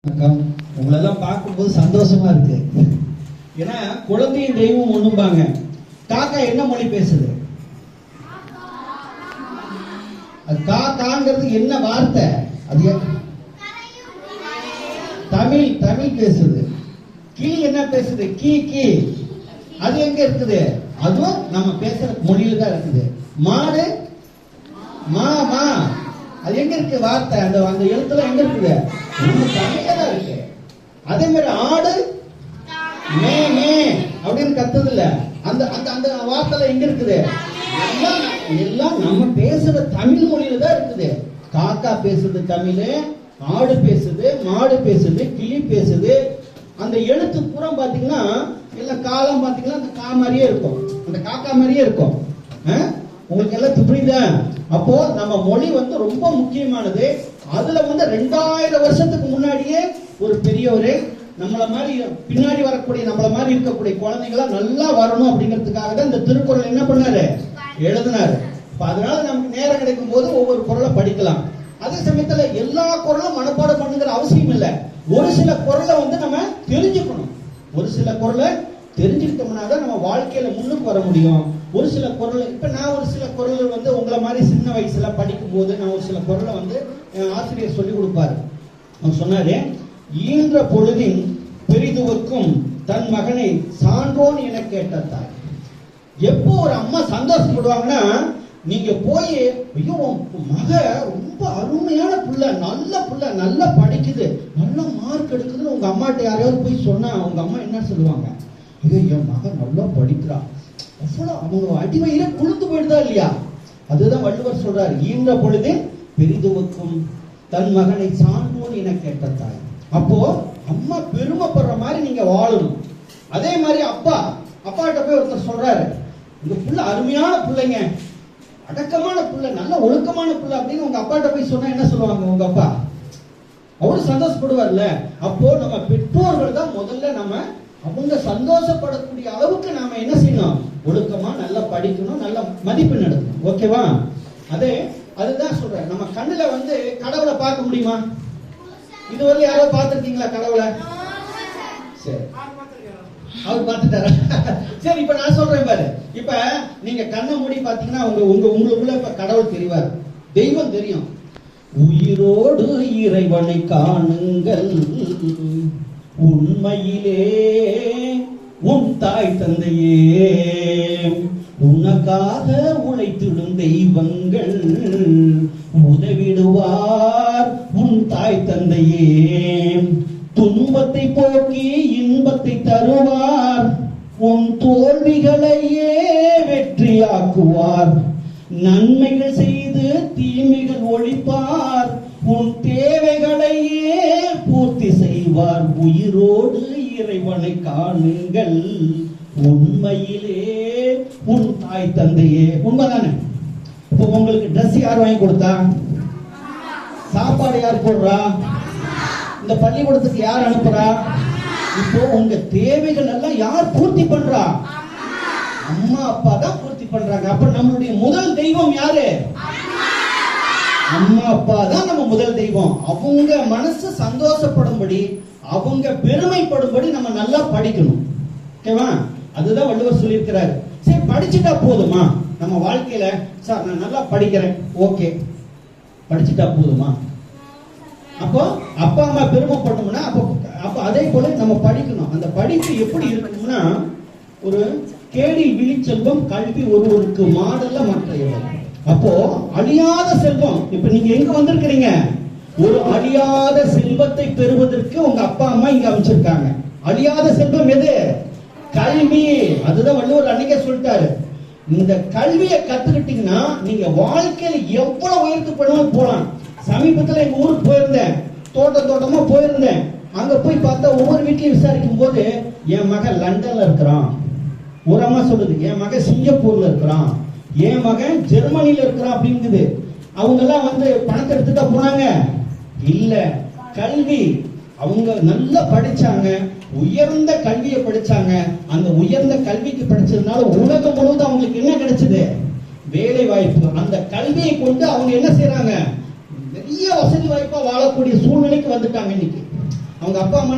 உங்களெல்லாம் பார்க்கும்போது சந்தோஷமா இருக்கு. ஏன்னா குழந்தையும் தெய்வம் ஒண்ணும்பாங்க. காக்கா என்ன மொழி பேசுது? அது காக்காங்கிறது என்ன வார்த்தை? அது தமிழ் பேசுது. கிளி என்ன பேசுது? கீ கீ. அது எங்க இருக்குது? அதுவும் நம்ம பேசுற மொழியில தான் இருக்குது. மாடு மா மா. அது எங்க இருக்கு வார்த்தை? அந்த எழுத்துல எங்க இருக்குது? தமிழ்ல தான் இருக்கு. அதே மாதிரி ஆடு மே மே அப்படின்னு கத்துது இல்ல, அந்த அந்த வார்த்தை எங்க இருக்குது? எல்லாம் நம்ம பேசுற தமிழ் மொழியில தான் இருக்குது. காக்கா பேசுது தமிழ், ஆடு பேசுது, மாடு பேசுது, கிளி பேசுது. அந்த எழுத்து பூரா பாத்தீங்கன்னா எல்லாம் காலம் பாத்தீங்கன்னா அந்த கா மாதிரியே இருக்கும், அந்த காக்கா மாதிரியே இருக்கும். உங்களுக்கு எல்லாம் புரியுதா? அப்போ நம்ம மொழி ரொம்ப முக்கியமானது. அதுல 2000 வருஷத்துக்கு முன்னாடியே ஒரு பெரியவரே நம்மள மாதிரி பின்னாடி வரக்கூடிய நம்மள மாதிரி இருக்கக்கூடிய குழந்தைங்களா நல்லா வரணும் அப்படிங்கிறதுக்காக தான் இந்த திருக்குறள் என்ன பண்ணாரு, எழுதினாரு. அதனால நமக்கு நேரம் கிடைக்கும் போது ஒவ்வொரு குறளை படிக்கலாம். அதே சமயத்துல எல்லா குறளும் மனப்பாடம் பண்ணுங்கிற அவசியம் இல்லை. ஒரு சில குறளை நம்ம தெரிஞ்சுக்கணும். ஒரு சில குறளை தெரிஞ்சுக்கிட்டோம்னா தான் நம்ம வாழ்க்கையில முன்னுக்கு வர முடியும். ஒரு சில குறள் இப்ப நான் ஒரு சில குறள் உங்களை மாதிரி சின்ன வயசுல படிக்கும் போது நான் ஒரு சில குறளை ஆசிரியர் சொல்லி கொடுப்பாரு. அவர் சொன்னாரு, ஈன்ற பொழுதின் பெரிதுவக்கும் தன் மகனை சான்றோன் என கேட்டார். எப்போ ஒரு அம்மா சந்தோஷப்படுவாங்கன்னா, நீங்க போய் ஐயோ மக ரொம்ப அருமையான புள்ள, நல்ல புள்ள, நல்லா படிக்குது, நல்ல மார்க் எடுக்குதுன்னு உங்க அம்மாட்ட யாரையாவது போய் சொன்னா உங்க அம்மா என்ன சொல்லுவாங்க? ஐயோ என் மகன் நல்லா படிக்கிறா, அவ்வளவு அவங்க அடிவயிற குளிர்ந்து போயிடுதா இல்லையா? அதுதான் வள்ளுவர் சொல்றாரு, ஈன்ற பொழுதின் பெரிதுவக்கும் தன் மகனை சான்றோன் என கேட்டார். அப்போ அம்மா பெருமைப்படுற மாதிரி நீங்க வாழணும். அதே மாதிரி அப்பாட்ட போய் ஒருத்தர் சொல்றாரு, இந்த புள்ள அருமையான பிள்ளைங்க, அடக்கமான புள்ள, நல்ல ஒழுக்கமான புள்ள அப்படின்னு உங்க அப்பாட்ட போய் சொன்னா என்ன சொல்லுவாங்க உங்க அப்பா? அவரு சந்தோஷப்படுவார்ல. அப்போ நம்ம பெற்றோர்கள் தான் முதல்ல அவங்க சந்தோஷப்படக்கூடிய அளவுக்கு நாம என்ன செய்யணும்? ஒழுக்கமா நல்லா படிக்கணும், நல்ல மதிப்பெண் எடுக்கணும். ஓகேவா? அதுதான் சொல்றேன். நம்ம கண்ணுல கடவுளை பார்க்க முடியுமா? இதுவரை யாரோ பார்த்திருக்கீங்களா கடவுளை? சரி, அவர் பார்த்துட்டாரா? சரி, இப்ப நான் சொல்றேன் பாரு. இப்ப நீங்க கண்ணை மூடி பாத்தீங்கன்னா உங்களுக்குள்ள இப்ப கடவுள் தெரிவார், தெய்வம் தெரியும். உயிரோடு இறைவனை காணுங்கள், உண்மையிலே உன் தாய் தந்தையே, உனக்காக உழைத்திடும் தெய்வங்கள் உதவிடுவார் உன் தாய் தந்தையே, துன்பத்தை போக்கி இன்பத்தை தருவார், உன் தோல்விகளையே வெற்றியாக்குவார், நன்மைகள் செய்து தீமைகள் ஒழிப்பார், உன் தேவைகளையே பூர்த்தி செய்வார். உயிரோடு இறைவனை காணுங்கள், உண்மையிலே உன் தாய் தந்தையே. உண்மைதானே? இப்போ உங்களுக்கு ட்ரெஸ் யார் வாங்கி கொடுத்தா? சாப்பாடு யார் போடுறா? இந்த பள்ளிக்கூடத்துக்கு யார் அனுப்புறா? இப்போ உங்க தேவைகள் எல்லாம் யார் பூர்த்தி பண்றா? அம்மா அப்பா தான் பூர்த்தி பண்றாங்க. அப்ப நம்மளுடைய முதல் தெய்வம் யாரு? அம்மா அப்பா தான் நம்ம முதல் தெய்வம். அவங்க மனசு சந்தோஷப்படும்படி, அவங்க பெருமைப்படும்படி நம்ம நல்லா படிக்கணும். ஓகேவா? அதுதான் வள்ளுவர் சொல்லியிருக்கிறாரு. சரி, படிச்சுட்டா போதுமா நம்ம வாழ்க்கையில? சார் நான் நல்லா படிக்கிறேன், ஓகே, படிச்சுட்டா போதுமா? அப்போ அப்பா அம்மா பெருமைப்படணும்னா அப்போ அதே போல நம்ம படிக்கணும். அந்த படிப்பு எப்படி இருக்கணும்னா, ஒரு கேடில் விழிச்செல்வம் கல்வி ஒருவருக்கு மாடல்ல மற்ற. அப்போ அழியாத செல்வம். இப்ப நீங்க எங்க வந்திருக்கிறீங்க? ஒரு அழியாத செல்வத்தை பெறுவதற்கு உங்க அப்பா அம்மா இங்க அமைச்சிருக்காங்க. அழியாத செல்வம் எது? கல்வி. அதுதான் வள்ளுவர் அன்னைக்கே சொல்லிட்டாரு. இந்த கல்வியை கத்துக்கிட்டீங்கன்னா நீங்க வாழ்க்கையில எவ்வளவு உயர்த்து பண்ணாலும் போலாம். சமீபத்துல எங்க ஊருக்கு போயிருந்தேன், தோட்டமா போயிருந்தேன். அங்க போய் பார்த்தா ஒவ்வொரு வீட்லயும் விசாரிக்கும் போது என் மகன் லண்டன்ல இருக்கிறான், ஒரு அம்மா சொல்லுது என் மகன் சிங்கப்பூர்ல இருக்கிறான், என் மகன் ஜெர்மனில இருக்கிறான் அப்படிங்குது. அவங்க எல்லாம் பணத்தை எடுத்துட்டா போனாங்க? இல்ல, கல்வி. அவங்க நல்லா படிச்சாங்க, உயர்ந்த கல்வியை படிச்சாங்க. அந்த உயர்ந்த கல்விக்கு படிச்சதுனால உலகம் முழுவதும் அவங்களுக்கு என்ன கிடைச்சது? வேலை வாய்ப்பு. அந்த கல்வியை கொண்டு அவங்க என்ன செய்யறாங்க? நிறைய வசதி வாய்ப்பா வாழக்கூடிய சூழ்நிலைக்கு வந்துட்டாங்க இன்னைக்கு. அவங்க அப்பா அம்மா